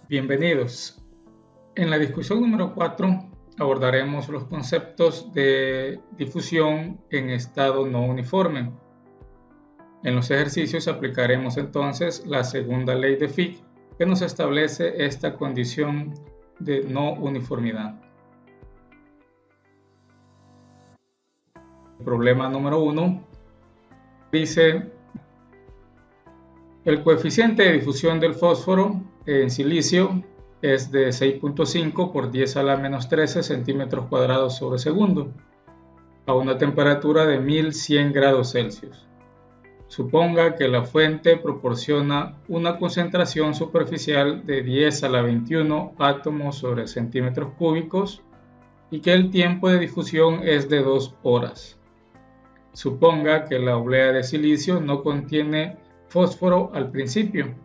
Bienvenidos. En la discusión número 4 abordaremos los conceptos de difusión en estado no uniforme. En los ejercicios aplicaremos entonces la segunda ley de Fick que nos establece esta condición de no uniformidad. El problema número 1 dice: el coeficiente de difusión del fósforo en silicio es de 6.5 por 10 a la menos 13 centímetros cuadrados sobre segundo, a una temperatura de 1100 grados Celsius. Suponga que la fuente proporciona una concentración superficial de 10 a la 21 átomos sobre centímetros cúbicos y que el tiempo de difusión es de 2 horas. Suponga que la oblea de silicio no contiene fósforo al principio.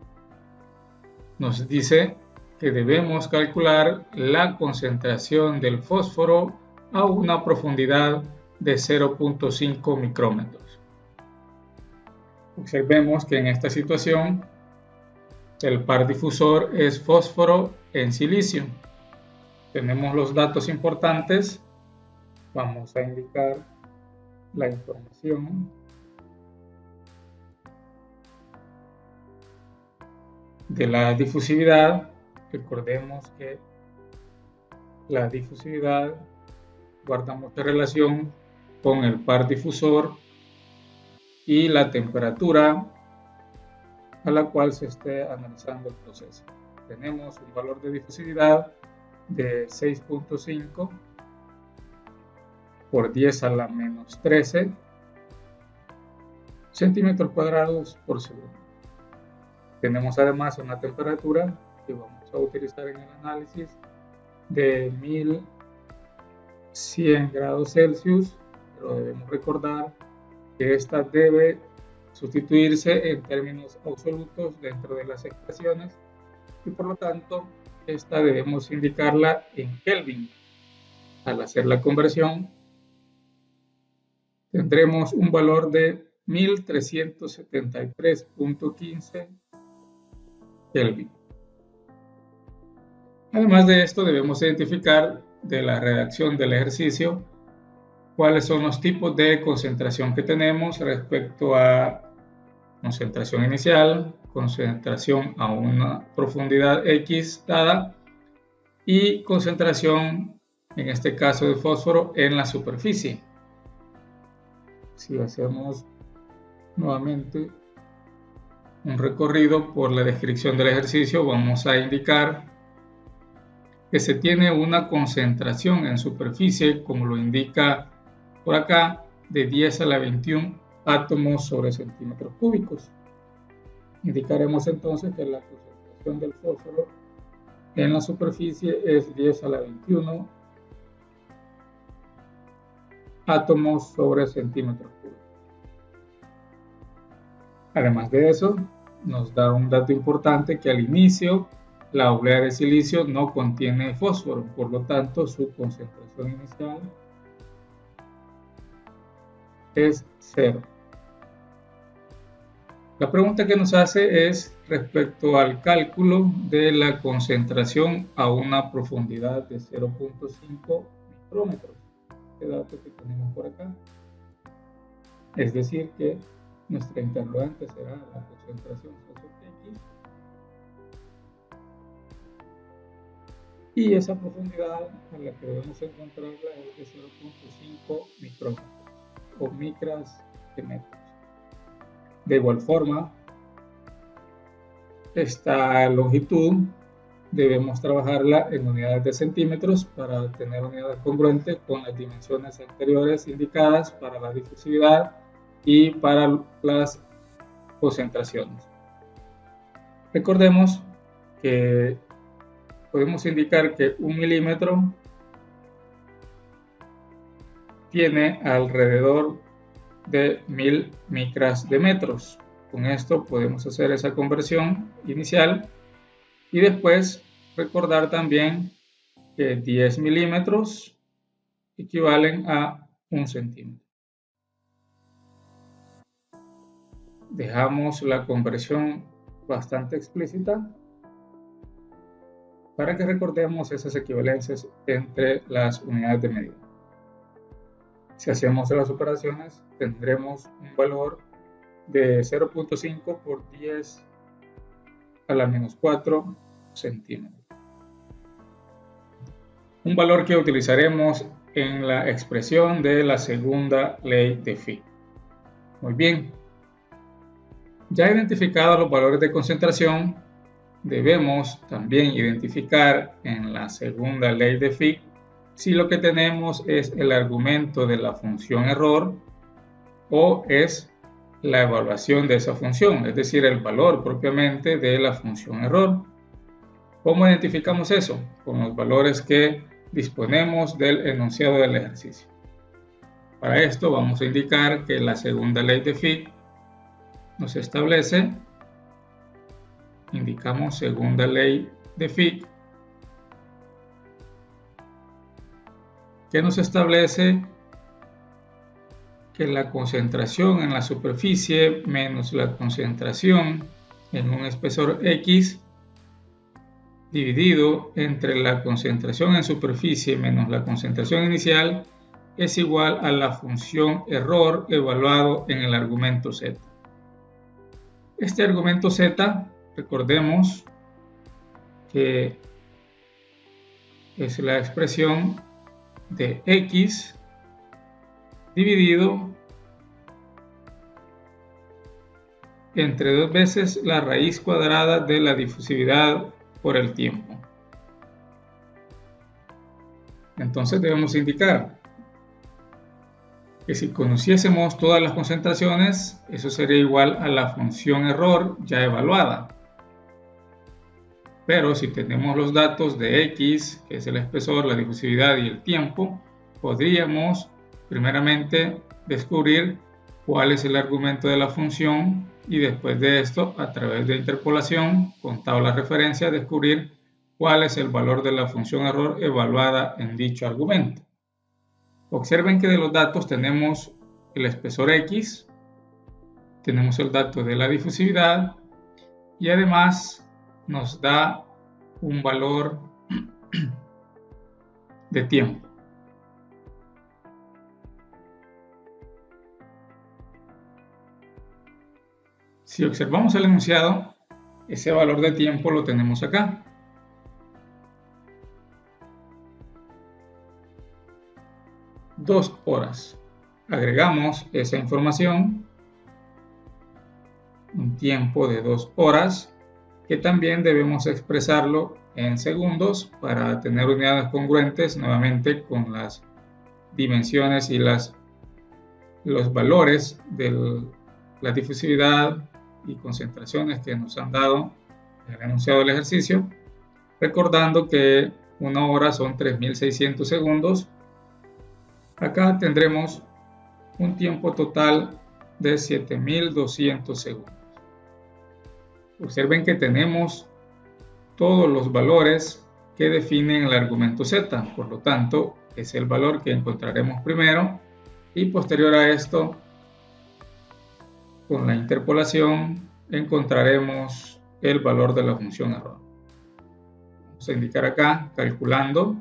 Nos dice que debemos calcular la concentración del fósforo a una profundidad de 0.5 micrómetros. Observemos que en esta situación el par difusor es fósforo en silicio. Tenemos los datos importantes. Vamos a indicar la información de la difusividad. Recordemos que la difusividad guarda mucha relación con el par difusor y la temperatura a la cual se esté analizando el proceso. Tenemos un valor de difusividad de 6.5 por 10 a la menos 13 centímetros cuadrados por segundo. Tenemos además una temperatura que vamos a utilizar en el análisis de 1100 grados Celsius, pero debemos recordar que esta debe sustituirse en términos absolutos dentro de las expresiones y por lo tanto esta debemos indicarla en Kelvin. Al hacer la conversión tendremos un valor de 1373.15 Kelvin. Además de esto, debemos identificar de la redacción del ejercicio cuáles son los tipos de concentración que tenemos respecto a concentración inicial, concentración a una profundidad X dada y concentración, en este caso de fósforo, en la superficie. Si hacemos nuevamente un recorrido por la descripción del ejercicio, vamos a indicar que se tiene una concentración en superficie, como lo indica por acá, de 10 a la 21 átomos sobre centímetros cúbicos. Indicaremos entonces que la concentración del fósforo en la superficie es 10 a la 21 átomos sobre centímetros cúbicos. Además de eso, nos da un dato importante que al inicio la oblea de silicio no contiene fósforo, por lo tanto su concentración inicial es 0. La pregunta que nos hace es respecto al cálculo de la concentración a una profundidad de 0.5 micrómetros. Este dato que tenemos por acá. Es decir que nuestra interrogante será la concentración X y esa profundidad a la que debemos encontrarla es de 0.5 micrómetros o micras de metros. De igual forma, esta longitud debemos trabajarla en unidades de centímetros para tener unidades congruentes con las dimensiones anteriores indicadas para la difusividad y para las concentraciones. Recordemos que podemos indicar que 1 milímetro tiene alrededor de 1000 micras de metros. Con esto podemos hacer esa conversión inicial y después recordar también que 10 milímetros equivalen a 1 centímetro. Dejamos la conversión bastante explícita para que recordemos esas equivalencias entre las unidades de medida. Si hacemos las operaciones, tendremos un valor de 0.5 por 10 a la menos 4 centímetros. Un valor que utilizaremos en la expresión de la segunda ley de Fick. Muy bien. Ya identificados los valores de concentración, debemos también identificar en la segunda ley de Fick si lo que tenemos es el argumento de la función error o es la evaluación de esa función, es decir, el valor propiamente de la función error. ¿Cómo identificamos eso? Con los valores que disponemos del enunciado del ejercicio. Para esto vamos a indicar que la segunda ley de Fick nos establece, indicamos segunda ley de Fick, que nos establece que la concentración en la superficie menos la concentración en un espesor X dividido entre la concentración en superficie menos la concentración inicial es igual a la función error evaluado en el argumento Z. Este argumento Z, recordemos que es la expresión de X dividido entre 2 veces la raíz cuadrada de la difusividad por el tiempo. Entonces debemos indicar que si conociésemos todas las concentraciones, eso sería igual a la función error ya evaluada. Pero si tenemos los datos de X, que es el espesor, la difusividad y el tiempo, podríamos primeramente descubrir cuál es el argumento de la función y después de esto, a través de interpolación con tabla referencia, descubrir cuál es el valor de la función error evaluada en dicho argumento. Observen que de los datos tenemos el espesor X, tenemos el dato de la difusividad y además nos da un valor de tiempo. Si observamos el enunciado, ese valor de tiempo lo tenemos acá. Dos horas. Agregamos esa información, un tiempo de 2 horas, que también debemos expresarlo en segundos para tener unidades congruentes nuevamente con las dimensiones y los valores de la difusividad y concentraciones que nos han dado en el enunciado del ejercicio, recordando que una hora son 3600 segundos. Acá tendremos un tiempo total de 7200 segundos. Observen que tenemos todos los valores que definen el argumento Z, por lo tanto es el valor que encontraremos primero y posterior a esto, con la interpolación, encontraremos el valor de la función error. Vamos a indicar acá, calculando.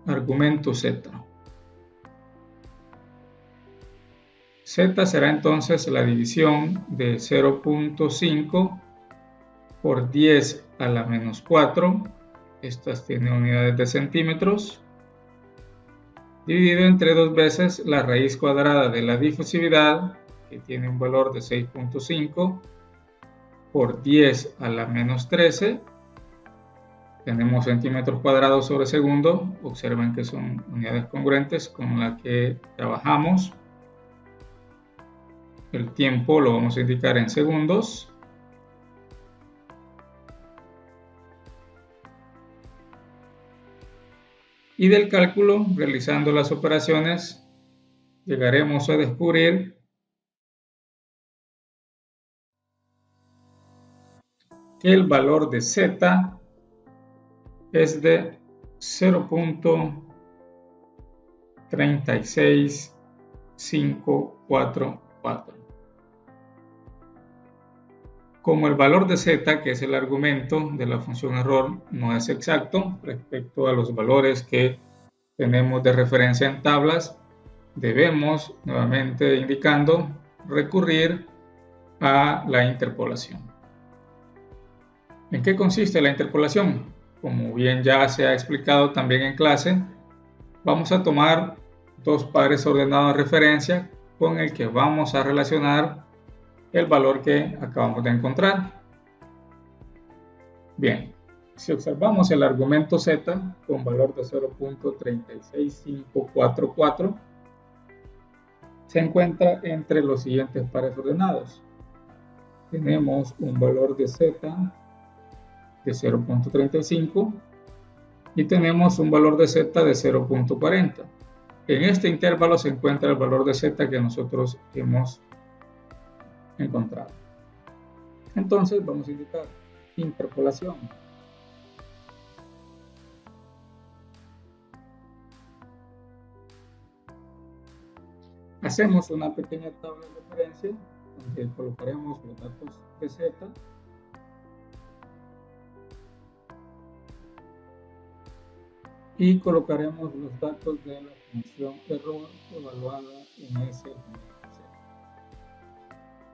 Argumento Z. Z será entonces la división de 0.5 por 10 a la menos 4. Estas tienen unidades de centímetros. Dividido entre 2 veces la raíz cuadrada de la difusividad, que tiene un valor de 6.5, por 10 a la menos 13. Tenemos centímetros cuadrados sobre segundo. Observen que son unidades congruentes con las que trabajamos. El tiempo lo vamos a indicar en segundos. Y del cálculo, realizando las operaciones, llegaremos a descubrir que el valor de Z es de 0.36544. Como el valor de z, que es el argumento de la función error, no es exacto respecto a los valores que tenemos de referencia en tablas, debemos, nuevamente indicando, recurrir a la interpolación. ¿En qué consiste la interpolación? Como bien ya se ha explicado también en clase, vamos a tomar dos pares ordenados de referencia con el que vamos a relacionar el valor que acabamos de encontrar. Bien, si observamos el argumento z con valor de 0.36544, se encuentra entre los siguientes pares ordenados. Tenemos un valor de z de 0.35 y tenemos un valor de z de 0.40. En este intervalo se encuentra el valor de z que nosotros hemos encontrado. Entonces vamos a indicar interpolación. Hacemos una pequeña tabla de referencia donde colocaremos los datos de z y colocaremos los datos de la función error evaluada en ese argumento z.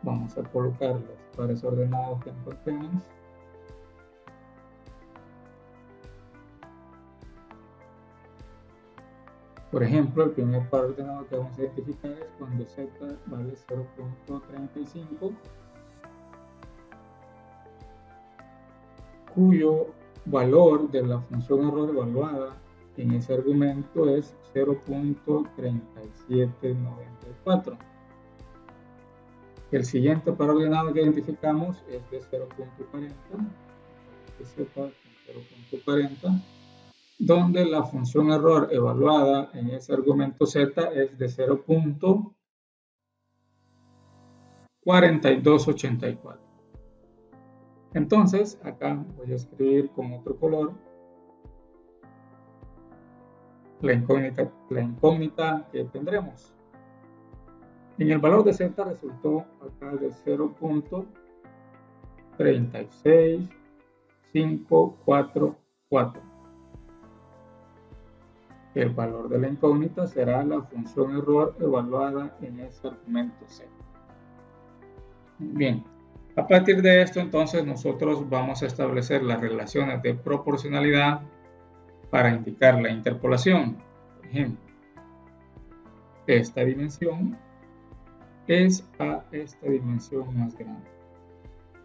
Vamos a colocar los pares ordenados que encontremos. Por ejemplo, el primer par ordenado que vamos a identificar es cuando z vale 0.35, cuyo valor de la función error evaluada en ese argumento es 0.3794. El siguiente par ordenado que identificamos es de 0.40, donde la función error evaluada en ese argumento z es de 0.4284. Entonces, acá voy a escribir con otro color la incógnita que tendremos. En el valor de z resultó acá de 0.36544. El valor de la incógnita será la función error evaluada en ese argumento z. Bien, a partir de esto entonces nosotros vamos a establecer las relaciones de proporcionalidad para indicar la interpolación. Por ejemplo, esta dimensión es a esta dimensión más grande.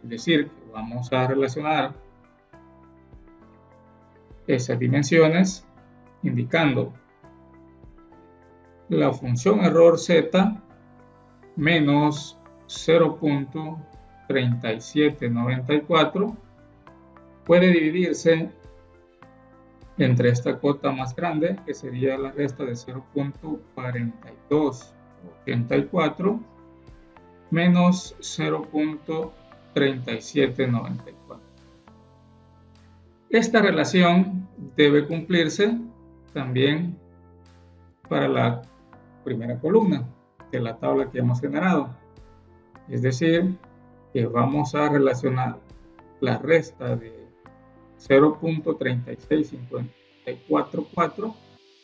Es decir, que vamos a relacionar esas dimensiones indicando la función error z menos 0.3794 puede dividirse entre esta cota más grande, que sería la resta de 0.4284 menos 0.3794. Esta relación debe cumplirse también para la primera columna de la tabla que hemos generado. Es decir, que vamos a relacionar la resta de 0.36544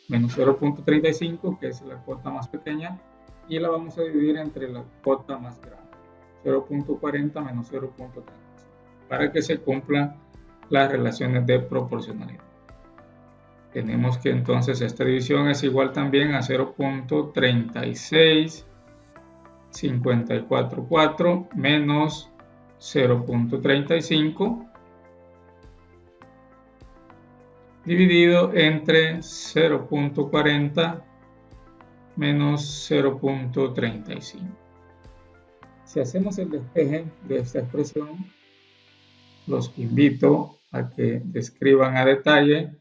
menos 0.35, que es la cuota más pequeña, y la vamos a dividir entre la cuota más grande, 0.40 menos 0.35, para que se cumplan las relaciones de proporcionalidad. Tenemos que entonces esta división es igual también a 0.36544 menos 0.35 dividido entre 0.40 menos 0.35. Si hacemos el despeje de esta expresión, los invito a que describan a detalle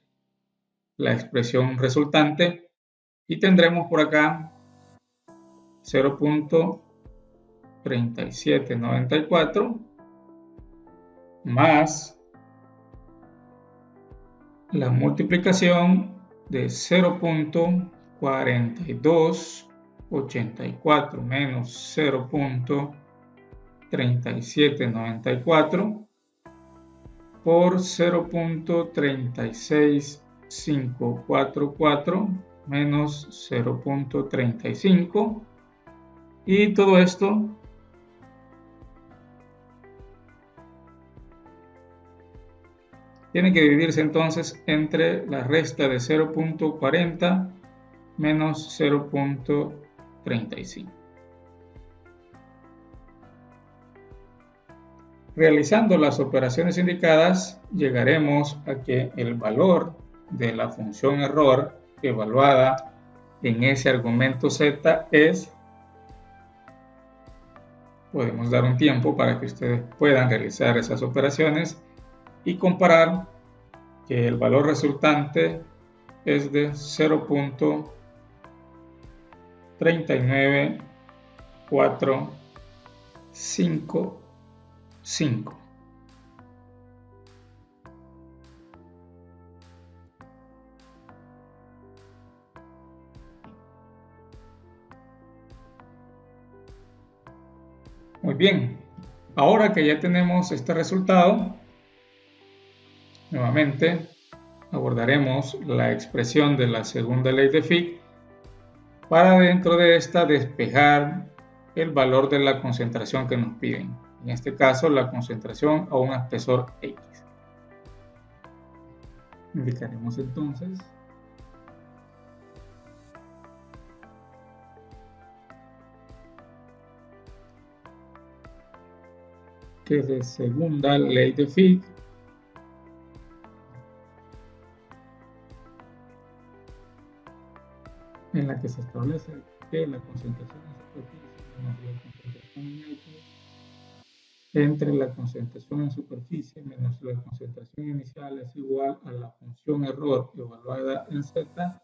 la expresión resultante y tendremos por acá 0.3794 más la multiplicación de 0.4284 menos 3794 por 0.36544 menos 0.35, y todo esto tiene que dividirse entonces entre la resta de 0.40 menos 0.35. Realizando las operaciones indicadas, llegaremos a que el valor de la función error evaluada en ese argumento z es, podemos dar un tiempo para que ustedes puedan realizar esas operaciones y comparar que el valor resultante es de 0.39455. Muy bien, ahora que ya tenemos este resultado, nuevamente abordaremos la expresión de la segunda ley de Fick para dentro de esta despejar el valor de la concentración que nos piden. En este caso, la concentración a un espesor X. Indicaremos entonces que de segunda ley de Fick en la que se establece que la concentración en superficie menos la concentración en X entre la concentración en superficie menos la concentración inicial es igual a la función error evaluada en Z.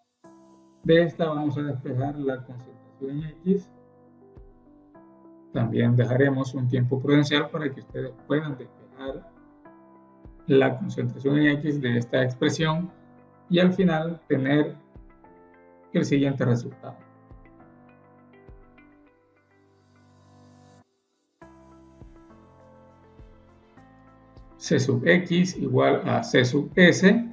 De esta vamos a despejar la concentración en X. También dejaremos un tiempo prudencial para que ustedes puedan despejar la concentración en X de esta expresión y al final tener el siguiente resultado. C sub X igual a C sub S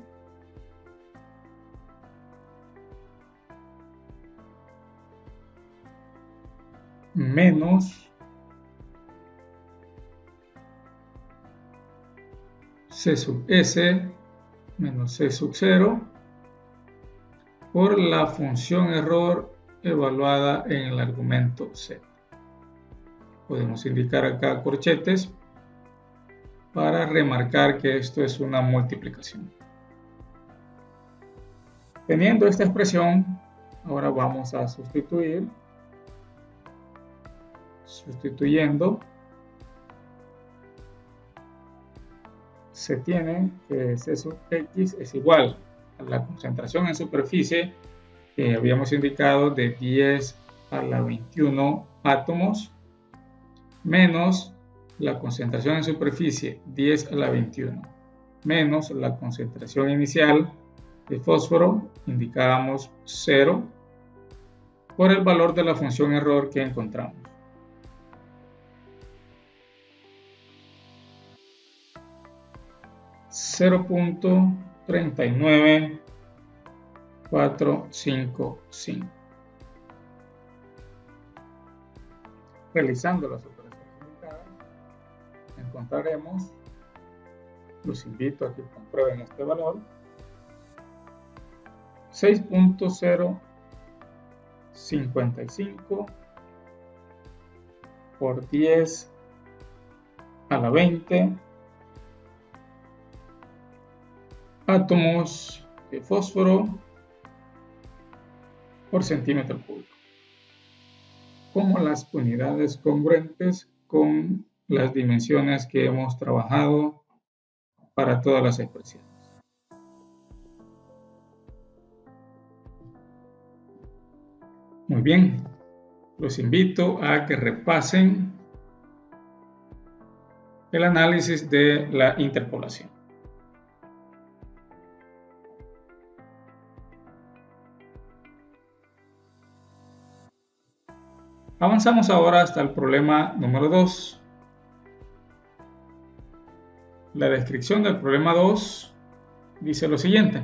menos C sub S menos C sub 0 por la función error evaluada en el argumento Z. Podemos indicar acá corchetes para remarcar que esto es una multiplicación. Teniendo esta expresión, ahora vamos a sustituir. Sustituyendo, se tiene que C sub X es igual a la concentración en superficie que habíamos indicado de 10 a la 21 átomos menos la concentración en superficie 10 a la 21 menos la concentración inicial de fósforo, indicábamos 0, por el valor de la función error que encontramos. $0.39455. Realizando las operaciones indicadas, encontraremos, los invito a que comprueben este valor, 6.055 por 10 a la 20 átomos de fósforo por centímetro cúbico, como las unidades congruentes con las dimensiones que hemos trabajado para todas las expresiones. Muy bien, los invito a que repasen el análisis de la interpolación. Avanzamos ahora hasta el problema número 2, La descripción del problema 2 dice lo siguiente.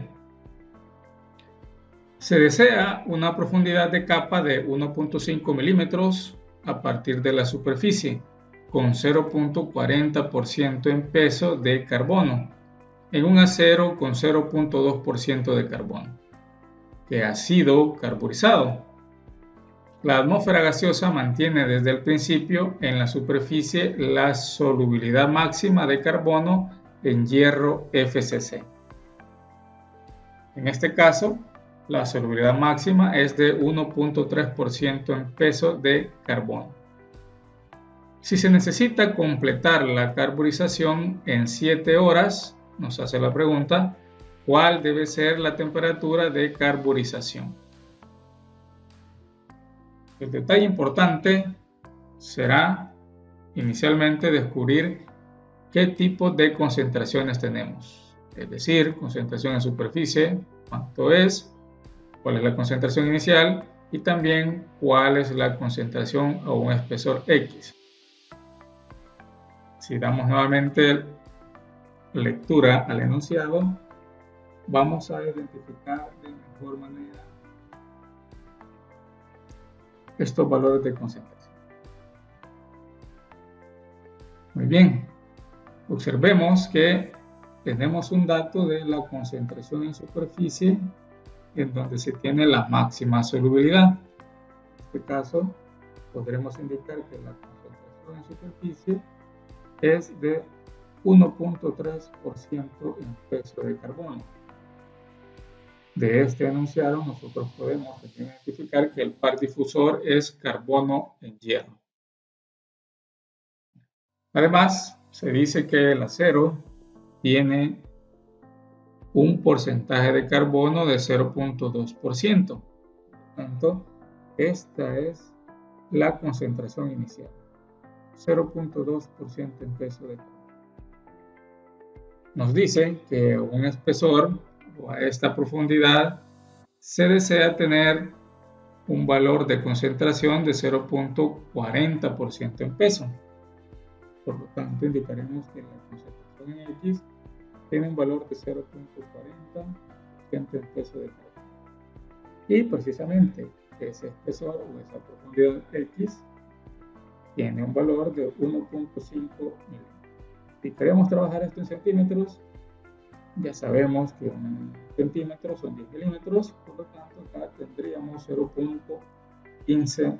Se desea una profundidad de capa de 1.5 milímetros a partir de la superficie, con 0.40% en peso de carbono, en un acero con 0.2% de carbono, que ha sido carburizado. La atmósfera gaseosa mantiene desde el principio en la superficie la solubilidad máxima de carbono en hierro FCC. En este caso, la solubilidad máxima es de 1.3% en peso de carbono. Si se necesita completar la carburización en 7 horas, nos hace la pregunta, ¿cuál debe ser la temperatura de carburización? El detalle importante será inicialmente descubrir qué tipo de concentraciones tenemos, es decir, concentración en superficie, cuánto es, cuál es la concentración inicial y también cuál es la concentración a un espesor X. Si damos nuevamente lectura al enunciado, vamos a identificar de mejor manera estos valores de concentración. Muy bien, observemos que tenemos un dato de la concentración en superficie en donde se tiene la máxima solubilidad. En este caso, podremos indicar que la concentración en superficie es de 1.3% en peso de carbono. De este enunciado nosotros podemos identificar que el par difusor es carbono en hierro. Además, se dice que el acero tiene un porcentaje de carbono de 0.2%. Por tanto, esta es la concentración inicial, 0.2% en peso de carbono. Nos dice que a un espesor o a esta profundidad se desea tener un valor de concentración de 0.40% en peso. Por lo tanto, indicaremos que la concentración en X tiene un valor de 0.40% en peso de carbono. Y precisamente ese espesor o esa profundidad X tiene un valor de 1.5 milímetros. Si queremos trabajar esto en centímetros, ya sabemos que un centímetro son 10 milímetros, por lo tanto acá tendríamos 0.15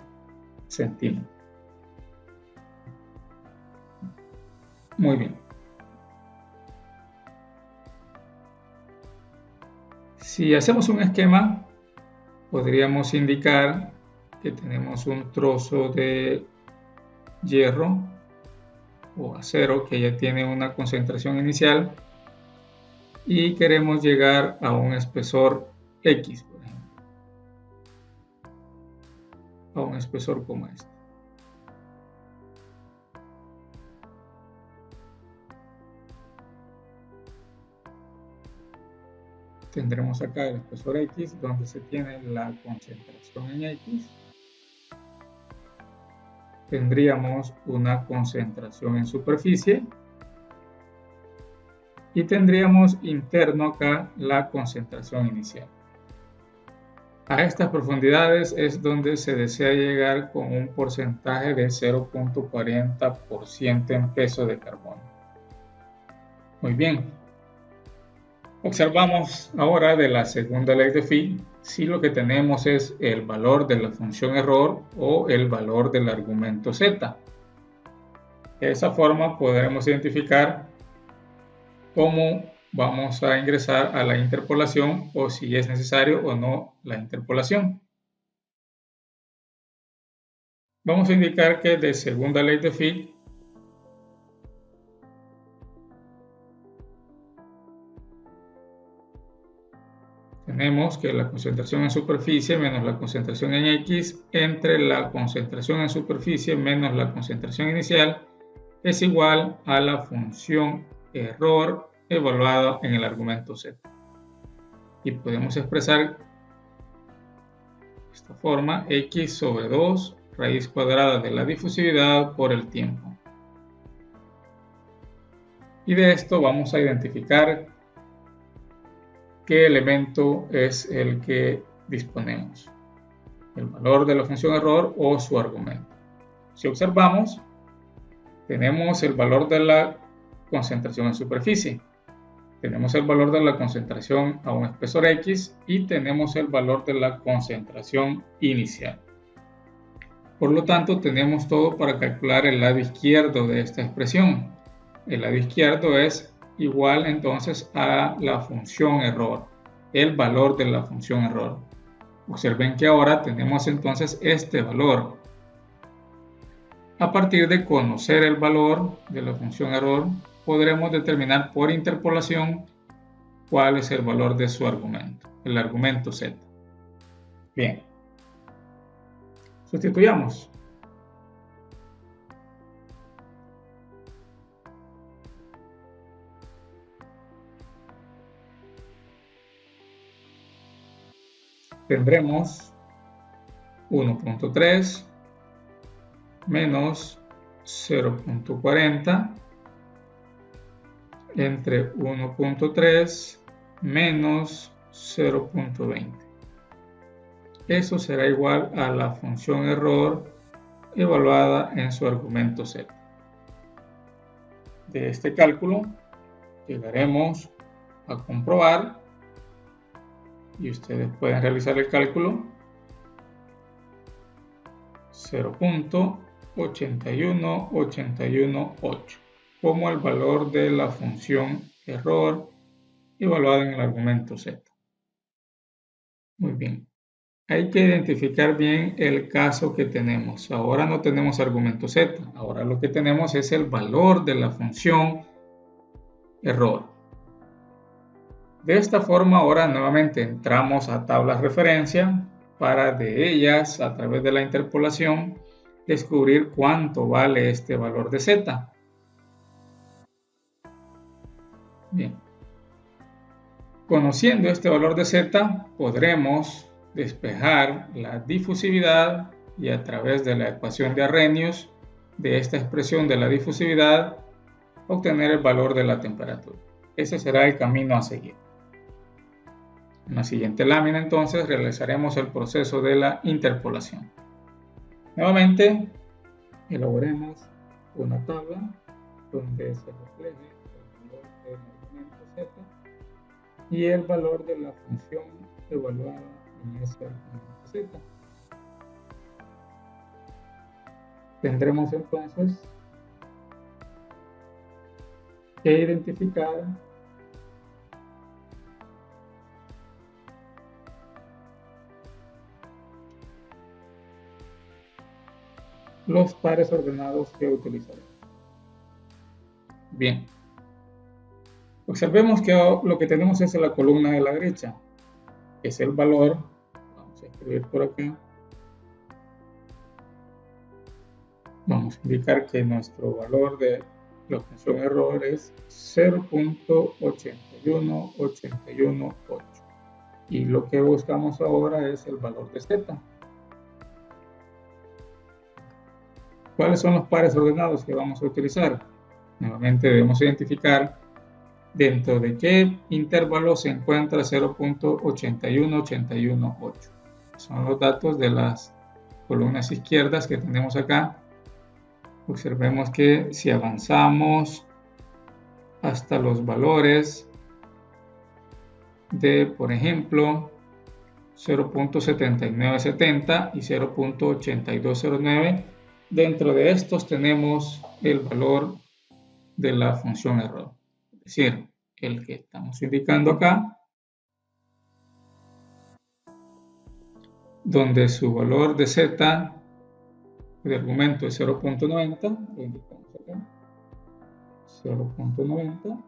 centímetros. Muy bien. Si hacemos un esquema, podríamos indicar que tenemos un trozo de hierro o acero que ya tiene una concentración inicial y queremos llegar a un espesor X, por ejemplo, a un espesor como este. Tendremos acá el espesor X donde se tiene la concentración en X. Tendríamos una concentración en superficie y tendríamos interno acá la concentración inicial. A estas profundidades es donde se desea llegar con un porcentaje de 0.40% en peso de carbono. Muy bien. Observamos ahora de la segunda ley de Fick si lo que tenemos es el valor de la función error o el valor del argumento z. De esa forma podremos identificar cómo vamos a ingresar a la interpolación o si es necesario o no la interpolación. Vamos a indicar que de segunda ley de Fick tenemos que la concentración en superficie menos la concentración en X entre la concentración en superficie menos la concentración inicial es igual a la función error evaluada en el argumento z. Y podemos expresar de esta forma X sobre 2 raíz cuadrada de la difusividad por el tiempo. Y de esto vamos a identificar qué elemento es el que disponemos, el valor de la función error o su argumento. Si observamos, tenemos el valor de la concentración en superficie, tenemos el valor de la concentración a un espesor X y tenemos el valor de la concentración inicial. Por lo tanto, tenemos todo para calcular el lado izquierdo de esta expresión. El lado izquierdo es igual entonces a la función error, el valor de la función error. Observen que ahora tenemos entonces este valor. A partir de conocer el valor de la función error, podremos determinar por interpolación cuál es el valor de su argumento, el argumento z. Bien, sustituyamos. Tendremos 1.3 menos 0.40 entre 1.3 menos 0.20. Eso será igual a la función error evaluada en su argumento z. De este cálculo llegaremos a comprobar, y ustedes pueden realizar el cálculo, 0.81818 como el valor de la función error evaluada en el argumento z. Muy bien. Hay que identificar bien el caso que tenemos. Ahora no tenemos argumento z. Ahora lo que tenemos es el valor de la función error. De esta forma, ahora nuevamente entramos a tablas referencia para de ellas, a través de la interpolación, descubrir cuánto vale este valor de z. Bien. Conociendo este valor de z, podremos despejar la difusividad y a través de la ecuación de Arrhenius de esta expresión de la difusividad obtener el valor de la temperatura. Ese será el camino a seguir. En la siguiente lámina entonces realizaremos el proceso de la interpolación. Nuevamente elaboremos una tabla donde se refleje el valor del argumento z y el valor de la función evaluada en ese argumento z. Tendremos entonces que identificar los pares ordenados que utilizaremos. Bien, observemos que lo que tenemos es la columna de la derecha, que es el valor, vamos a escribir por acá, vamos a indicar que nuestro valor de la función error es 0.81818 y lo que buscamos ahora es el valor de z. ¿Cuáles son los pares ordenados que vamos a utilizar? Nuevamente debemos identificar dentro de qué intervalo se encuentra 0.81818. Son los datos de las columnas izquierdas que tenemos acá. Observemos que si avanzamos hasta los valores de, por ejemplo, 0.7970 y 0.8209, dentro de estos tenemos el valor de la función error, es decir, el que estamos indicando acá, donde su valor de z de argumento es 0.90, lo indicamos acá, 0.90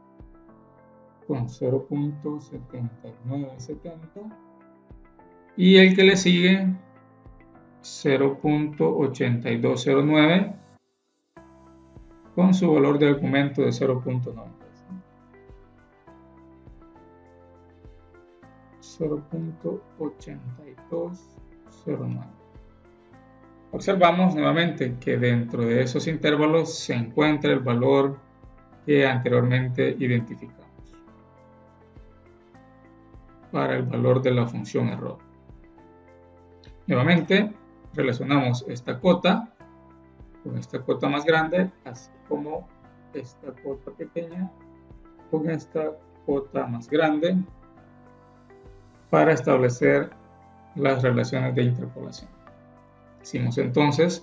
con 0.7970 y el que le sigue 0.8209 con su valor de argumento de 0.90. 0.8209. Observamos nuevamente que dentro de esos intervalos se encuentra el valor que anteriormente identificamos para el valor de la función error. Nuevamente relacionamos esta cota con esta cota más grande, así como esta cota pequeña con esta cota más grande, para establecer las relaciones de interpolación. Decimos entonces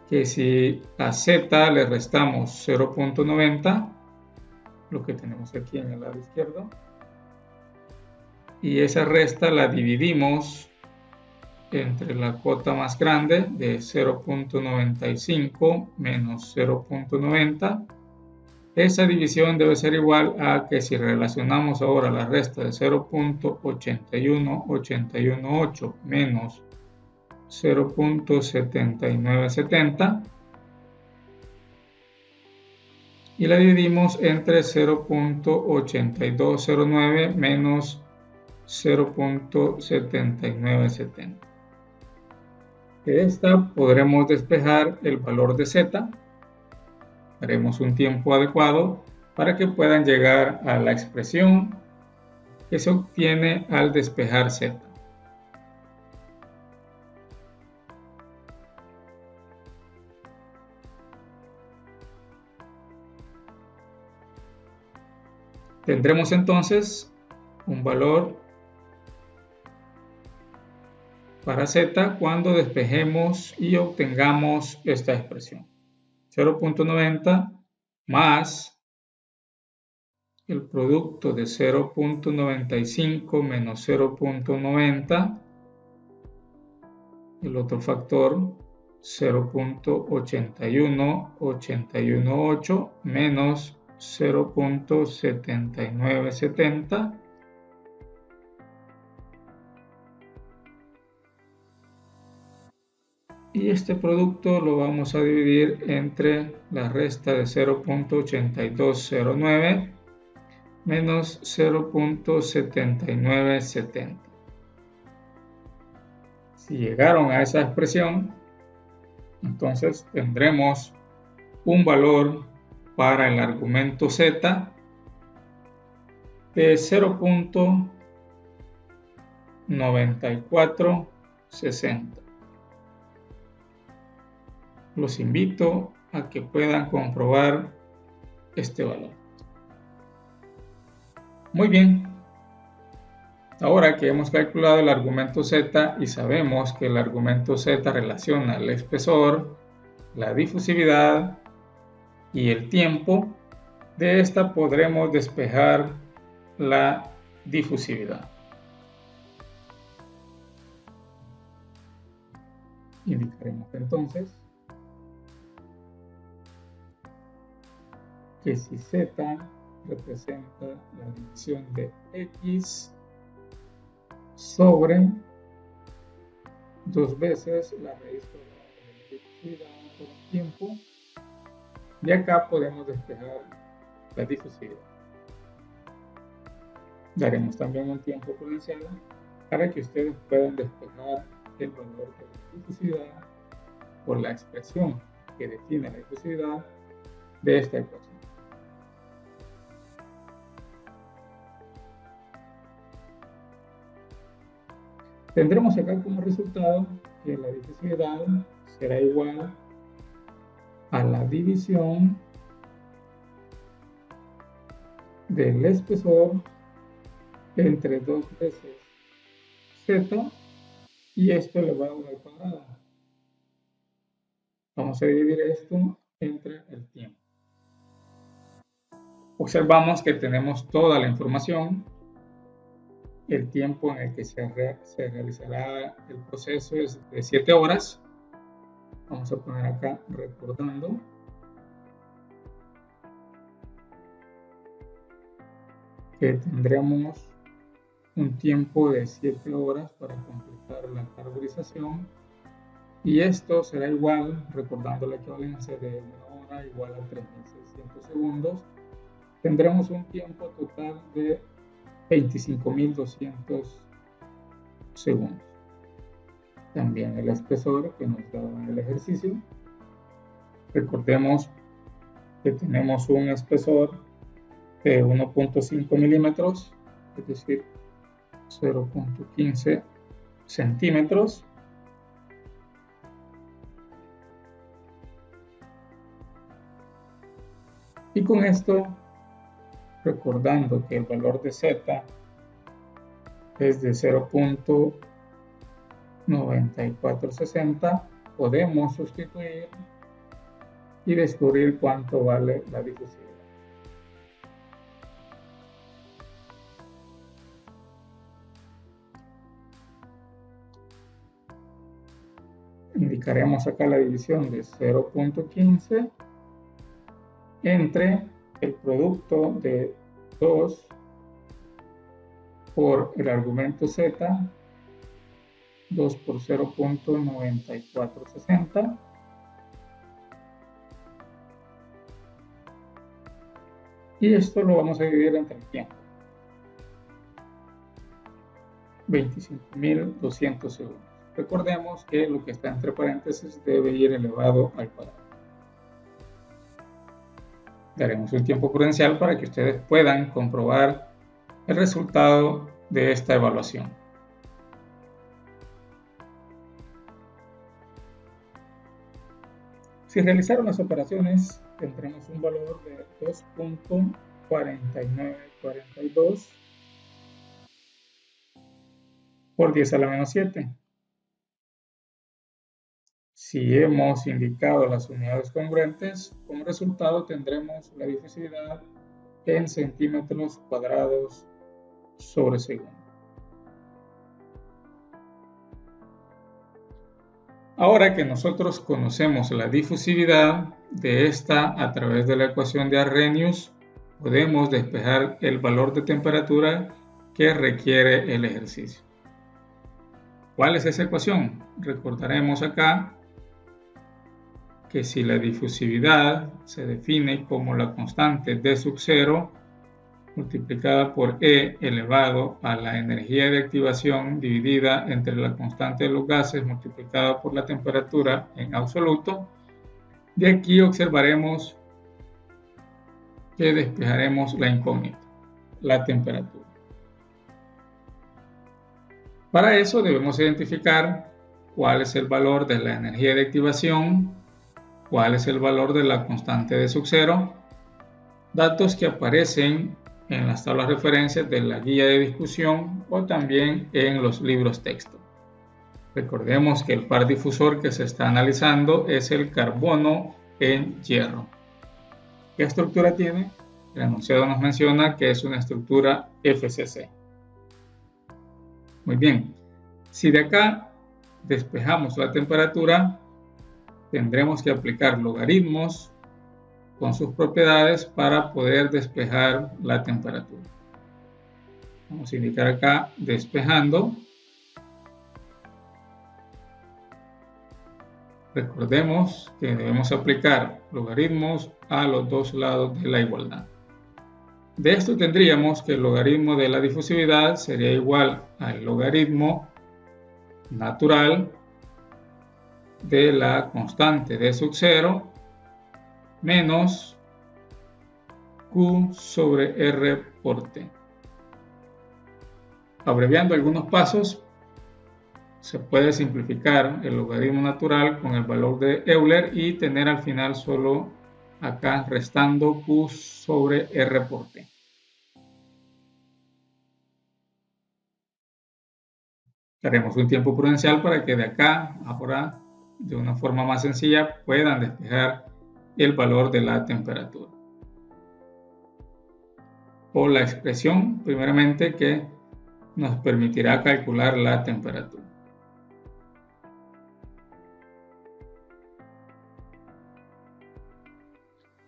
que si a z le restamos 0.90, lo que tenemos aquí en el lado izquierdo, y esa resta la dividimos entre la cota más grande de 0.95 menos 0.90, esa división debe ser igual a que si relacionamos ahora la resta de 0.81818 menos 0.7970 y la dividimos entre 0.8209 menos 0.7970. De esta podremos despejar el valor de z. Haremos un tiempo adecuado para que puedan llegar a la expresión que se obtiene al despejar z. Tendremos entonces un valor para z cuando despejemos y obtengamos esta expresión. 0.90 más el producto de 0.95 menos 0.90, el otro factor 0.81818 menos 0.7970 y este producto lo vamos a dividir entre la resta de 0.8209 menos 0.7970. Si llegaron a esa expresión, entonces tendremos un valor para el argumento z de 0.9460. Los invito a que puedan comprobar este valor. Muy bien. Ahora que hemos calculado el argumento z y sabemos que el argumento z relaciona el espesor, la difusividad y el tiempo, de esta podremos despejar la difusividad. Indicaremos entonces que si z representa la división de x sobre 2 veces la raíz cuadrada de la difusividad por un tiempo, de acá podemos despejar la difusividad. Daremos también un tiempo prudencial para que ustedes puedan despejar el valor de la difusividad por la expresión que define la difusividad de esta ecuación. Tendremos acá como resultado que la difusividad será igual a la división del espesor entre 2 veces z y esto elevado al cuadrado. Vamos a dividir esto entre el tiempo. Observamos que tenemos toda la información. El tiempo en el que se realizará el proceso es de 7 horas. Vamos a poner acá recordando. Que tendremos un tiempo de 7 horas para completar la carburización. Y esto será igual, recordando la equivalencia de 1 hora igual a 3600 segundos. Tendremos un tiempo total de 25.200 segundos. También el espesor que nos da el ejercicio. Recordemos que tenemos un espesor de 1.5 milímetros, es decir, 0.15 centímetros. Y con esto, recordando que el valor de Z es de 0.9460, podemos sustituir y descubrir cuánto vale la difusividad. Indicaremos acá la división de 0.15 entre el producto de 2 por el argumento Z, 2 por 0.9460, y esto lo vamos a dividir entre el tiempo, 25.200 segundos. Recordemos que lo que está entre paréntesis debe ir elevado al cuadrado. Daremos un tiempo prudencial para que ustedes puedan comprobar el resultado de esta evaluación. Si realizaron las operaciones, tendremos un valor de 2.4942 por 10 a la menos 7. Si hemos indicado las unidades congruentes, como resultado tendremos la difusividad en centímetros cuadrados sobre segundo. Ahora que nosotros conocemos la difusividad de esta a través de la ecuación de Arrhenius, podemos despejar el valor de temperatura que requiere el ejercicio. ¿Cuál es esa ecuación? Recordaremos acá que si la difusividad se define como la constante D sub 0 multiplicada por E elevado a la energía de activación dividida entre la constante de los gases multiplicada por la temperatura en absoluto, de aquí observaremos que despejaremos la incógnita, la temperatura. Para eso debemos identificar cuál es el valor de la energía de activación, cuál es el valor de la constante de sub 0, datos que aparecen en las tablas de referencias de la guía de discusión o también en los libros texto. Recordemos que el par difusor que se está analizando es el carbono en hierro. ¿Qué estructura tiene? El enunciado nos menciona que es una estructura FCC. Muy bien, si de acá despejamos la temperatura, tendremos que aplicar logaritmos con sus propiedades para poder despejar la temperatura. Vamos a indicar acá despejando. Recordemos que debemos aplicar logaritmos a los dos lados de la igualdad. De esto tendríamos que el logaritmo de la difusividad sería igual al logaritmo natural de la constante D sub 0 menos Q sobre R por T. Abreviando algunos pasos, se puede simplificar el logaritmo natural con el valor de Euler y tener al final solo acá restando Q sobre R por T. Haremos un tiempo prudencial para que de acá ahora de una forma más sencilla puedan despejar el valor de la temperatura. O la expresión, primeramente, que nos permitirá calcular la temperatura.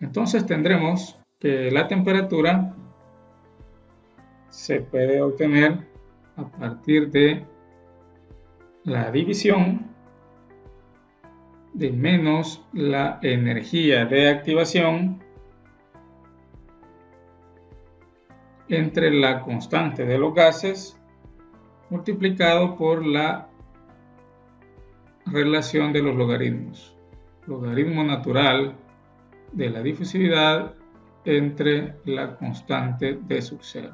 Entonces tendremos que la temperatura se puede obtener a partir de la división de menos la energía de activación entre la constante de los gases multiplicado por la relación de los logaritmos. Logaritmo natural de la difusividad entre la constante de subcero.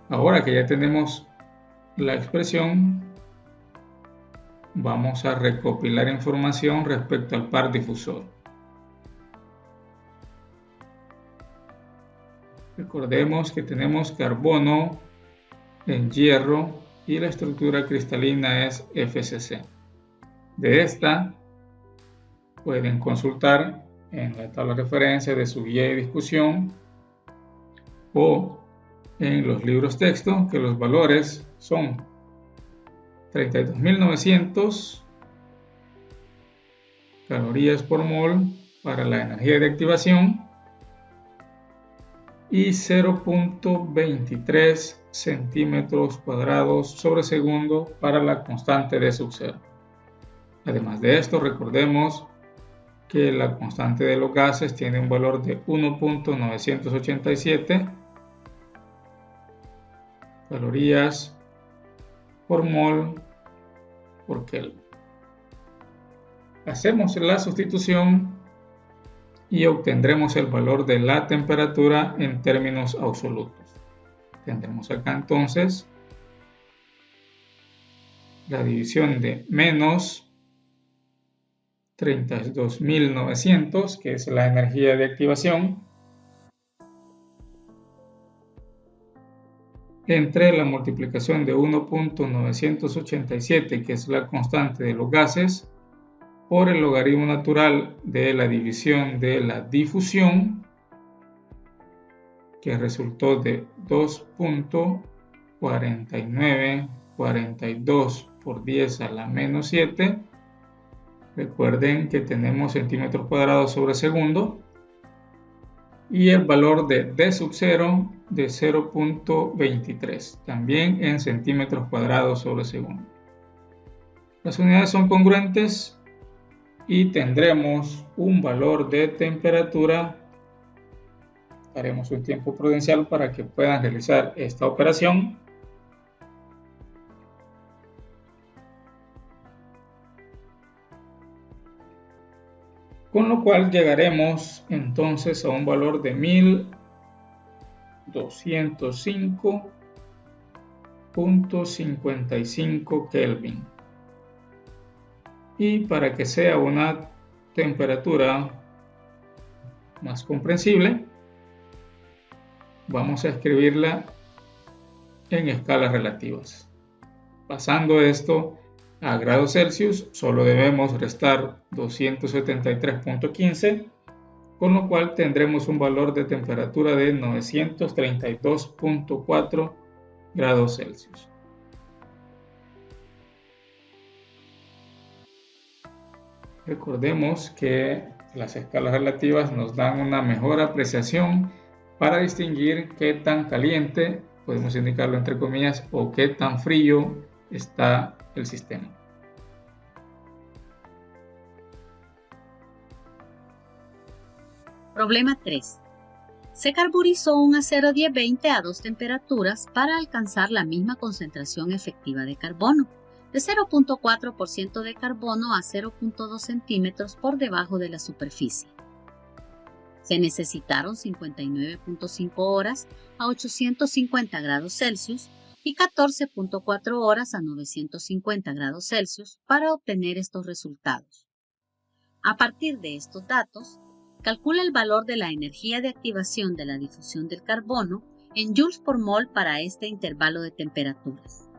Ahora que ya tenemos la expresión, vamos a recopilar información respecto al par difusor. Recordemos que tenemos carbono en hierro y la estructura cristalina es FCC. De esta pueden consultar en la tabla de referencia de su guía de discusión o en los libros texto que los valores son 32.900 calorías por mol para la energía de activación y 0.23 centímetros cuadrados sobre segundo para la constante de subcero. Además de esto, recordemos que la constante de los gases tiene un valor de 1.987 calorías por mol por Kelvin. Hacemos la sustitución y obtendremos el valor de la temperatura en términos absolutos. Tendremos acá entonces la división de menos 32.900, que es la energía de activación, entre la multiplicación de 1.987, que es la constante de los gases, por el logaritmo natural de la división de la difusión, que resultó de 2.4942 por 10 a la menos 7. Recuerden que tenemos centímetros cuadrados sobre segundo y el valor de D sub 0 de 0.23, también en centímetros cuadrados sobre segundo. Las unidades son congruentes y tendremos un valor de temperatura. Haremos un tiempo prudencial para que puedan realizar esta operación. Con lo cual llegaremos entonces a un valor de 1205.55 Kelvin. Y para que sea una temperatura más comprensible, vamos a escribirla en escalas relativas. Pasando esto a grados Celsius, solo debemos restar 273.15, con lo cual tendremos un valor de temperatura de 932.4 grados Celsius. Recordemos que las escalas relativas nos dan una mejor apreciación para distinguir qué tan caliente, podemos indicarlo entre comillas, o qué tan frío está el sistema. Problema 3. Se carburizó un acero 1020 a dos temperaturas para alcanzar la misma concentración efectiva de carbono, de 0.4% de carbono a 0.2 centímetros por debajo de la superficie. Se necesitaron 59.5 horas a 850 grados Celsius y 14.4 horas a 950 grados Celsius para obtener estos resultados. A partir de estos datos, calcula el valor de la energía de activación de la difusión del carbono en joules por mol para este intervalo de temperaturas.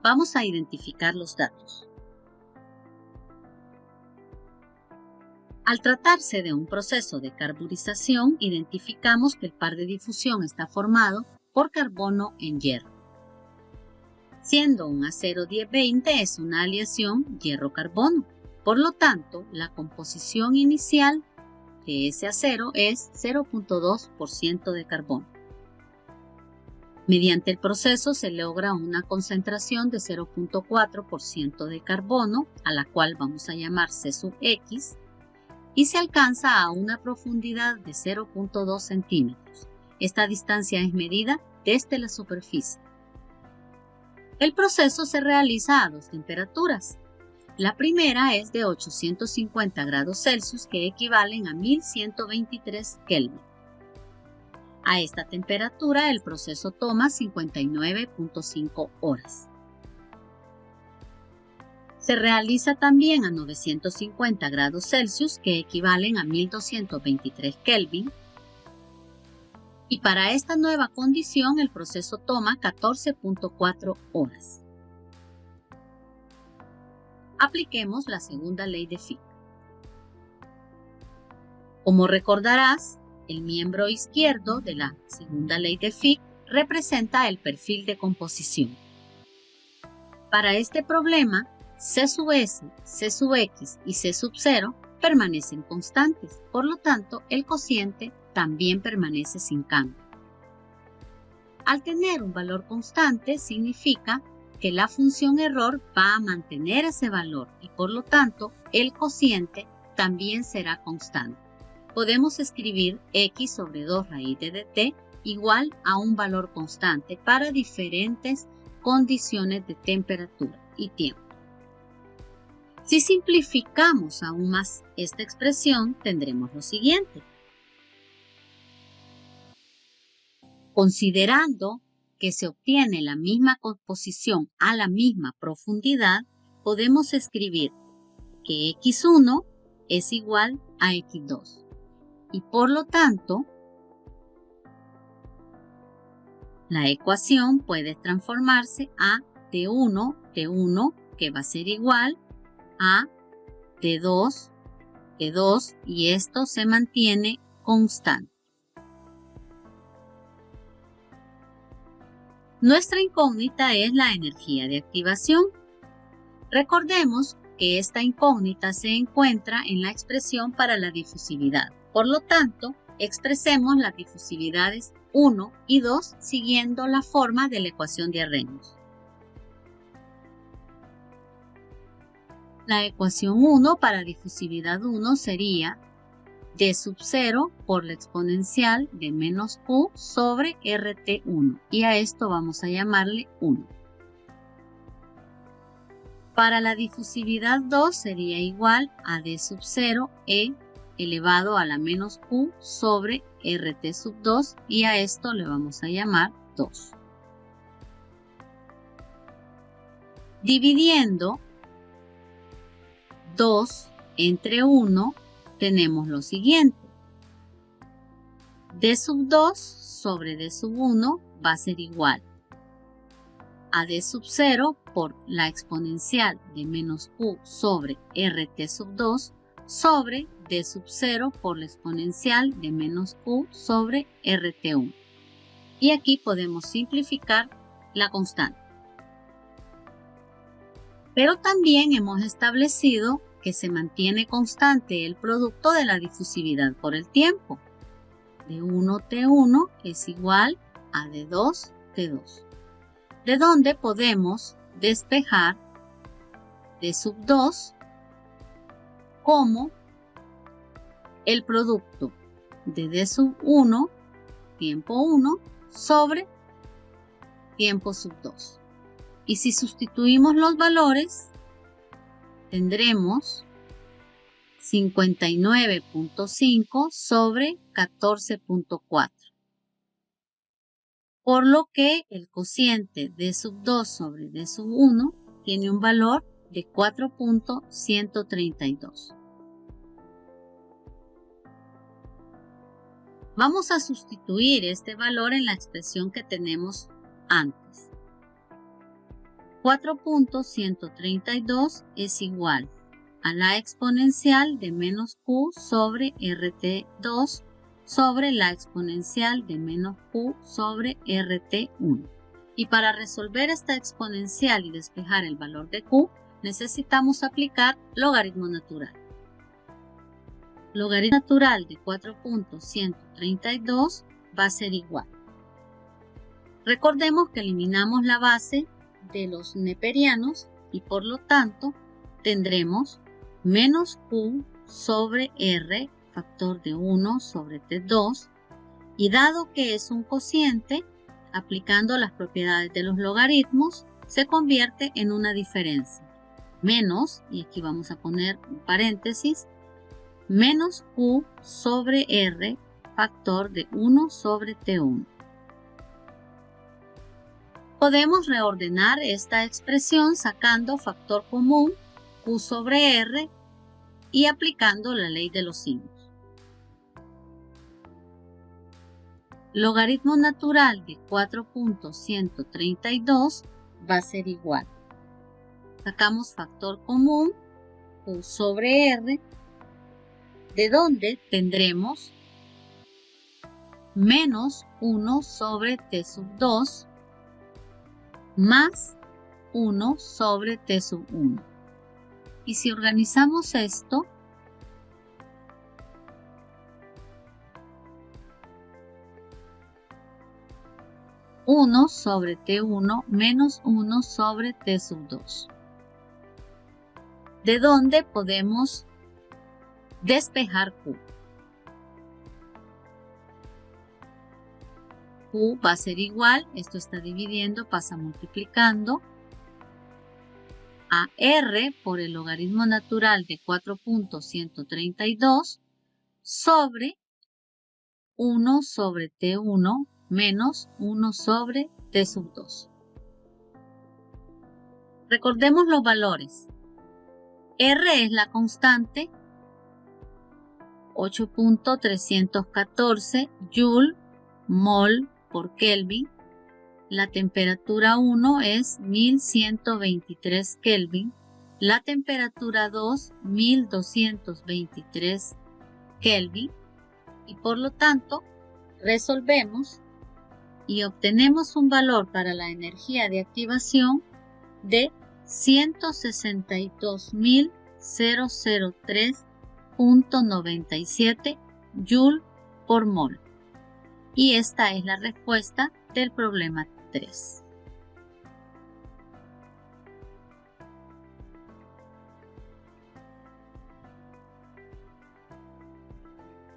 Vamos a identificar los datos. Al tratarse de un proceso de carburización, identificamos que el par de difusión está formado por carbono en hierro. Siendo un acero 1020 es una aleación hierro-carbono, por lo tanto, la composición inicial de ese acero es 0.2% de carbono. Mediante el proceso se logra una concentración de 0.4% de carbono, a la cual vamos a llamar C sub X, y se alcanza a una profundidad de 0.2 centímetros. Esta distancia es medida desde la superficie. El proceso se realiza a dos temperaturas. La primera es de 850 grados Celsius, que equivalen a 1123 Kelvin. A esta temperatura el proceso toma 59.5 horas. Se realiza también a 950 grados Celsius, que equivalen a 1223 Kelvin. Y para esta nueva condición el proceso toma 14.4 horas. Apliquemos la segunda ley de Fick. Como recordarás, el miembro izquierdo de la segunda ley de Fick representa el perfil de composición. Para este problema, C sub S, C sub X y C sub 0 permanecen constantes, por lo tanto, el cociente también permanece sin cambio. Al tener un valor constante, significa que la función error va a mantener ese valor y por lo tanto el cociente también será constante. Podemos escribir x sobre 2 raíz de dt igual a un valor constante para diferentes condiciones de temperatura y tiempo. Si simplificamos aún más esta expresión, tendremos lo siguiente. Considerando que se obtiene la misma composición a la misma profundidad, podemos escribir que x1 es igual a x2 y por lo tanto la ecuación puede transformarse a T1 que va a ser igual a T2 y esto se mantiene constante. Nuestra incógnita es la energía de activación. Recordemos que esta incógnita se encuentra en la expresión para la difusividad. Por lo tanto, expresemos las difusividades 1 y 2 siguiendo la forma de la ecuación de Arrhenius. La ecuación 1 para difusividad 1 sería d sub 0 por la exponencial de menos q sobre RT1 y a esto vamos a llamarle 1. Para la difusividad 2 sería igual a d sub 0 e elevado a la menos q sobre RT sub 2 y a esto le vamos a llamar 2. Dividiendo 2 entre 1 tenemos lo siguiente. D sub 2 sobre D sub 1 va a ser igual a D sub 0 por la exponencial de menos q sobre RT sub 2 sobre D sub 0 por la exponencial de menos q sobre RT1. Y aquí podemos simplificar la constante. Pero también hemos establecido que se mantiene constante el producto de la difusividad por el tiempo. D1T1 es igual a D2T2, de donde podemos despejar D sub 2 como el producto de D sub 1, tiempo 1, sobre tiempo sub 2. Y si sustituimos los valores, tendremos 59.5 sobre 14.4. Por lo que el cociente D sub 2 sobre D sub 1 tiene un valor de 4.132. Vamos a sustituir este valor en la expresión que tenemos antes. 4.132 es igual a la exponencial de menos q sobre RT2 sobre la exponencial de menos q sobre RT1. Y para resolver esta exponencial y despejar el valor de q, necesitamos aplicar logaritmo natural. Logaritmo natural de 4.132 va a ser igual. Recordemos que eliminamos la base de los neperianos y por lo tanto tendremos menos q sobre r factor de 1 sobre t2 y dado que es un cociente, aplicando las propiedades de los logaritmos, se convierte en una diferencia. Menos, y aquí vamos a poner un paréntesis, menos Q sobre R factor de 1 sobre T1. Podemos reordenar esta expresión sacando factor común Q sobre R y aplicando la ley de los signos. Logaritmo natural de 4.132 va a ser igual. Sacamos factor común Q sobre R, de donde tendremos menos 1 sobre T sub 2 más 1 sobre T sub 1. Y si organizamos esto, uno sobre T1 menos 1 sobre T sub 2. De donde podemos despejar Q. Q va a ser igual, esto está dividiendo, pasa multiplicando, a R por el logaritmo natural de 4.132 sobre 1 sobre T1 menos 1 sobre T sub 2. Recordemos los valores. R es la constante, 8.314 Joule mol por Kelvin. La temperatura 1 es 1123 Kelvin. La temperatura 2, 1223 Kelvin. Y por lo tanto, resolvemos y obtenemos un valor para la energía de activación de 162.003.97 Joule por mol. Y esta es la respuesta del problema 3.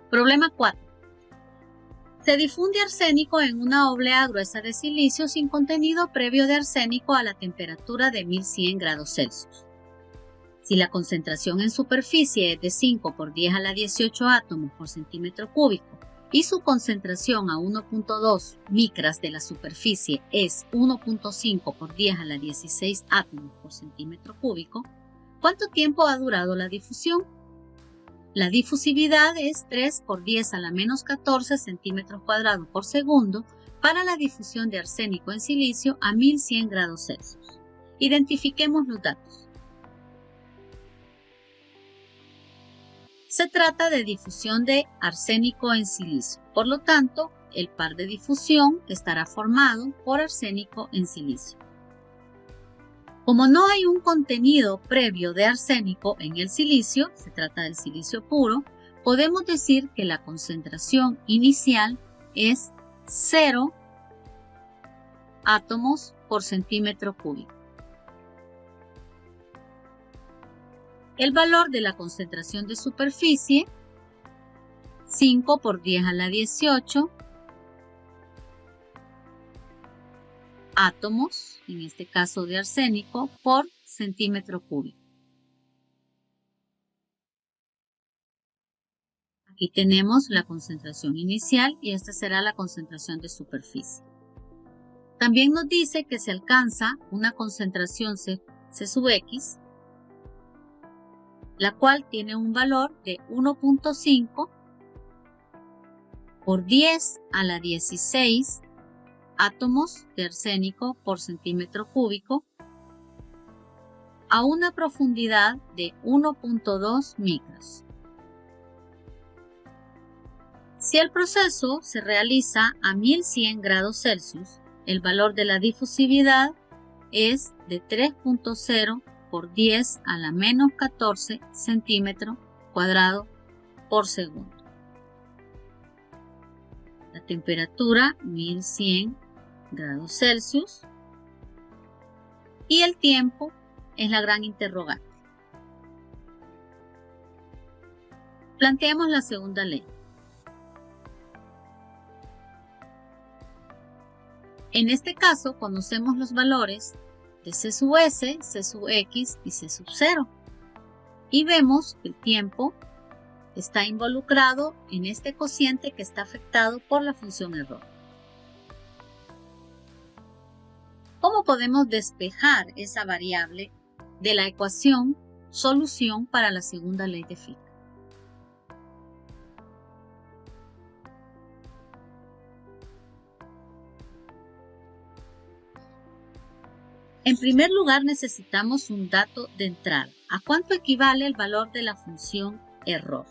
Problema 4. Se difunde arsénico en una oblea gruesa de silicio sin contenido previo de arsénico a la temperatura de 1100 grados Celsius. Si la concentración en superficie es de 5 por 10 a la 18 átomos por centímetro cúbico y su concentración a 1.2 micras de la superficie es 1.5 por 10 a la 16 átomos por centímetro cúbico, ¿cuánto tiempo ha durado la difusión? La difusividad es 3 por 10 a la menos 14 centímetros cuadrados por segundo para la difusión de arsénico en silicio a 1100 grados Celsius. Identifiquemos los datos. Se trata de difusión de arsénico en silicio. Por lo tanto, el par de difusión estará formado por arsénico en silicio. Como no hay un contenido previo de arsénico en el silicio, se trata del silicio puro, podemos decir que la concentración inicial es 0 átomos por centímetro cúbico. El valor de la concentración de superficie, 5 por 10 a la 18 átomos, en este caso de arsénico, por centímetro cúbico. Aquí tenemos la concentración inicial y esta será la concentración de superficie. También nos dice que se alcanza una concentración C sub X, la cual tiene un valor de 1.5 por 10 a la 16 átomos de arsénico por centímetro cúbico a una profundidad de 1.2 micras. Si el proceso se realiza a 1100 grados Celsius, el valor de la difusividad es de 3.0 por 10 a la menos 14 centímetros cuadrados por segundo. La temperatura 1100 grados Celsius y el tiempo es la gran interrogante. Planteemos la segunda ley. En este caso conocemos los valores de C sub S, C sub X y C sub 0. Y vemos que el tiempo está involucrado en este cociente que está afectado por la función error. ¿Cómo podemos despejar esa variable de la ecuación solución para la segunda ley de Fick? En primer lugar, necesitamos un dato de entrada. ¿A cuánto equivale el valor de la función error?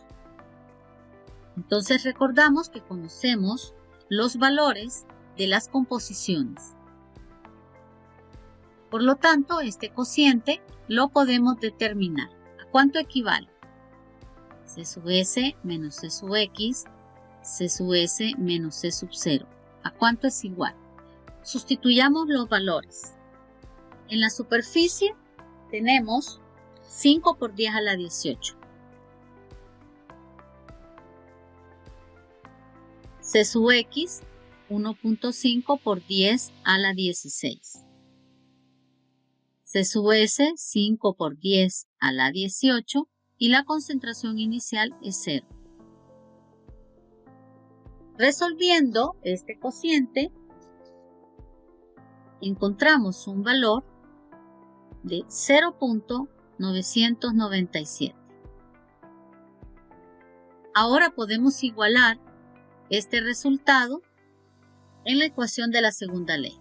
Entonces recordamos que conocemos los valores de las composiciones. Por lo tanto, este cociente lo podemos determinar. ¿A cuánto equivale? C sub S menos C sub X, C sub S menos C sub 0. ¿A cuánto es igual? Sustituyamos los valores. En la superficie tenemos 5 por 10 a la 18. C sub X, 1.5 por 10 a la 16. C sub S, 5 por 10 a la 18 y la concentración inicial es 0. Resolviendo este cociente, encontramos un valor de 0.997. Ahora podemos igualar este resultado en la ecuación de la segunda ley.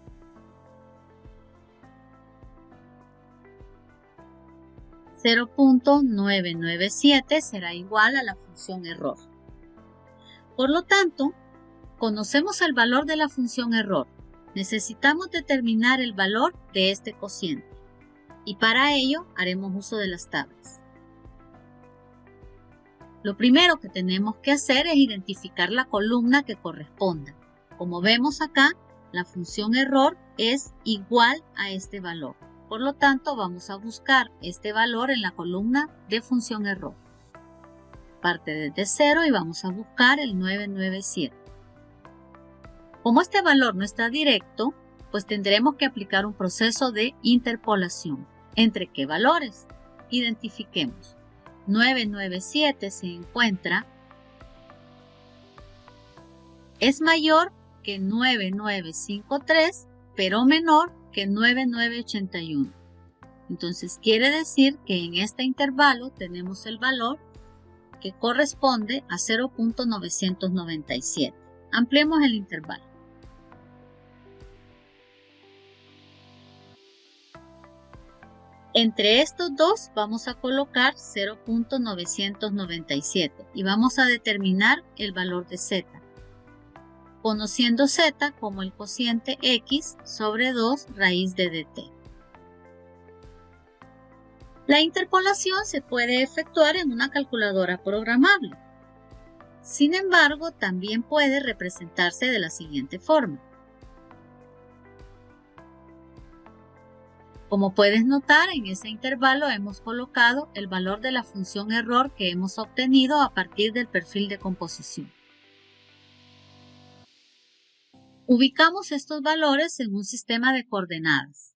.997 será igual a la función error. Por lo tanto, conocemos el valor de la función error. Necesitamos determinar el valor de este cociente y para ello haremos uso de las tablas. Lo primero que tenemos que hacer es identificar la columna que corresponda. Como vemos acá, la función error es igual a este valor. Por lo tanto, vamos a buscar este valor en la columna de función error. Parte desde 0 y vamos a buscar el 997. Como este valor no está directo, pues tendremos que aplicar un proceso de interpolación. ¿Entre qué valores? Identifiquemos. 997 se encuentra, es mayor que 9953, pero menor que 9981. Entonces quiere decir que en este intervalo tenemos el valor que corresponde a 0.997. Ampliemos el intervalo. Entre estos dos vamos a colocar 0.997 y vamos a determinar el valor de z, conociendo z como el cociente x sobre 2 raíz de dt. La interpolación se puede efectuar en una calculadora programable. Sin embargo, también puede representarse de la siguiente forma. Como puedes notar, en ese intervalo hemos colocado el valor de la función error que hemos obtenido a partir del perfil de composición. Ubicamos estos valores en un sistema de coordenadas.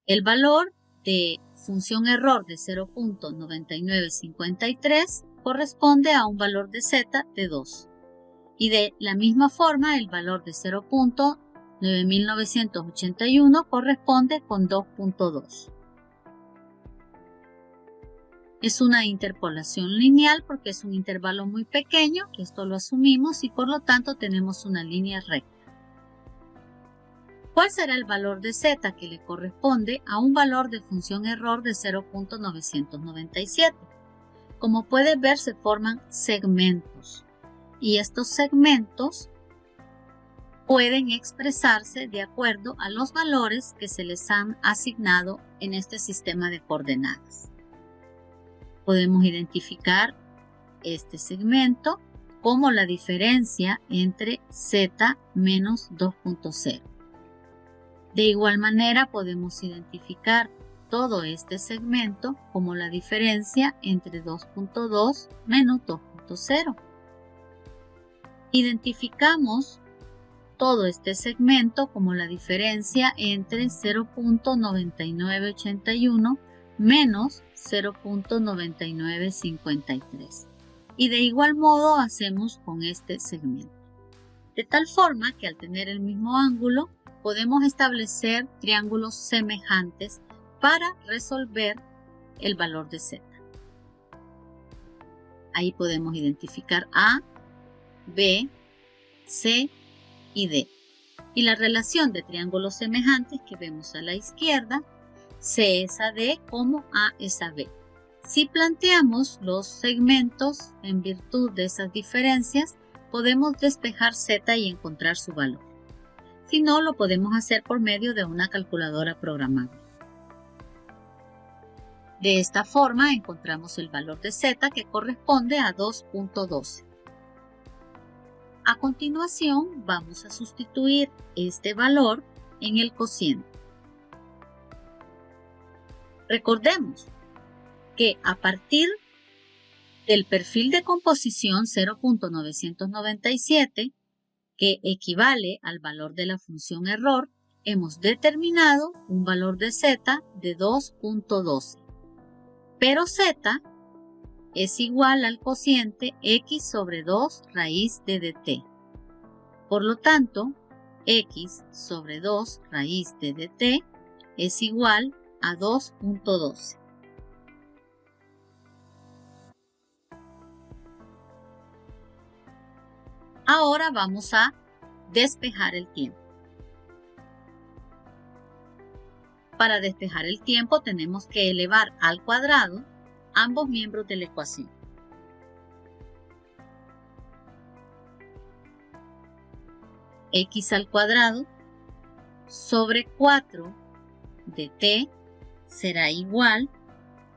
El valor de función error de 0.9953 corresponde a un valor de z de 2. Y de la misma forma, el valor de 0.9981 corresponde con 2.2. Es una interpolación lineal porque es un intervalo muy pequeño, esto lo asumimos y por lo tanto tenemos una línea recta. ¿Cuál será el valor de z que le corresponde a un valor de función error de 0.997? Como puedes ver, se forman segmentos y estos segmentos pueden expresarse de acuerdo a los valores que se les han asignado en este sistema de coordenadas. Podemos identificar este segmento como la diferencia entre z menos 2.0. De igual manera podemos identificar todo este segmento como la diferencia entre 2.2 menos 2.0. Identificamos todo este segmento como la diferencia entre 0.9981 menos 0.9953. Y de igual modo hacemos con este segmento. De tal forma que al tener el mismo ángulo, podemos establecer triángulos semejantes para resolver el valor de z. Ahí podemos identificar A, B, C y D. Y la relación de triángulos semejantes que vemos a la izquierda, C es a D como A es a B. Si planteamos los segmentos en virtud de esas diferencias, podemos despejar z y encontrar su valor. Si no, lo podemos hacer por medio de una calculadora programable. De esta forma encontramos el valor de z que corresponde a 2.12. A continuación vamos a sustituir este valor en el cociente. Recordemos que a partir del perfil de composición 0.997, que equivale al valor de la función error, hemos determinado un valor de z de 2.12. Pero z es igual al cociente x sobre 2 raíz de dt. Por lo tanto, x sobre 2 raíz de dt es igual a 2.12. Ahora vamos a despejar el tiempo. Para despejar el tiempo tenemos que elevar al cuadrado ambos miembros de la ecuación. X al cuadrado sobre 4 de t será igual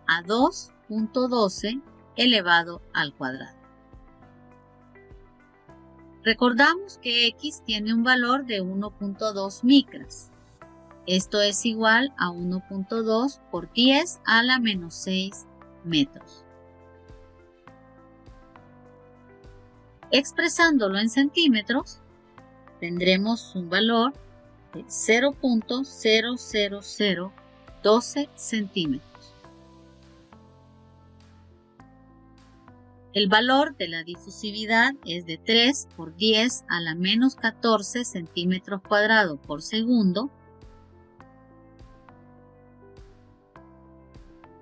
a 2.12 elevado al cuadrado. Recordamos que x tiene un valor de 1.2 micras. Esto es igual a 1.2 por 10 a la menos 6 metros. Expresándolo en centímetros, tendremos un valor de 0.00012 centímetros. El valor de la difusividad es de 3 por 10 a la menos 14 centímetros cuadrados por segundo.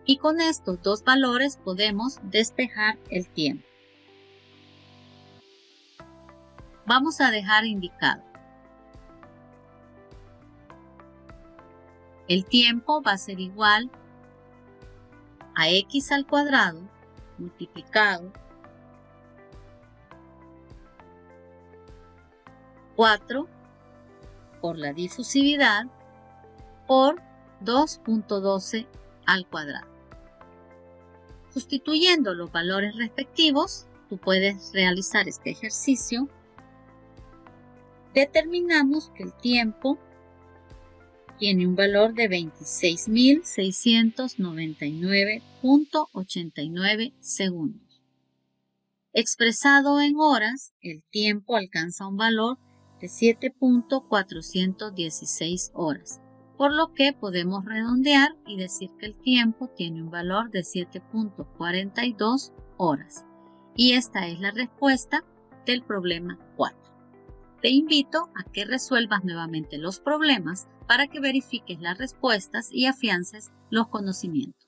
Y con estos dos valores podemos despejar el tiempo. Vamos a dejar indicado. El tiempo va a ser igual a x al cuadrado multiplicado 4 por la difusividad por 2.12 al cuadrado. Sustituyendo los valores respectivos, tú puedes realizar este ejercicio. Determinamos que el tiempo tiene un valor de 26.699.89 segundos. Expresado en horas, el tiempo alcanza un valor de 7.416 horas, por lo que podemos redondear y decir que el tiempo tiene un valor de 7.42 horas. Y esta es la respuesta del problema 4. Te invito a que resuelvas nuevamente los problemas para que verifiques las respuestas y afiances los conocimientos.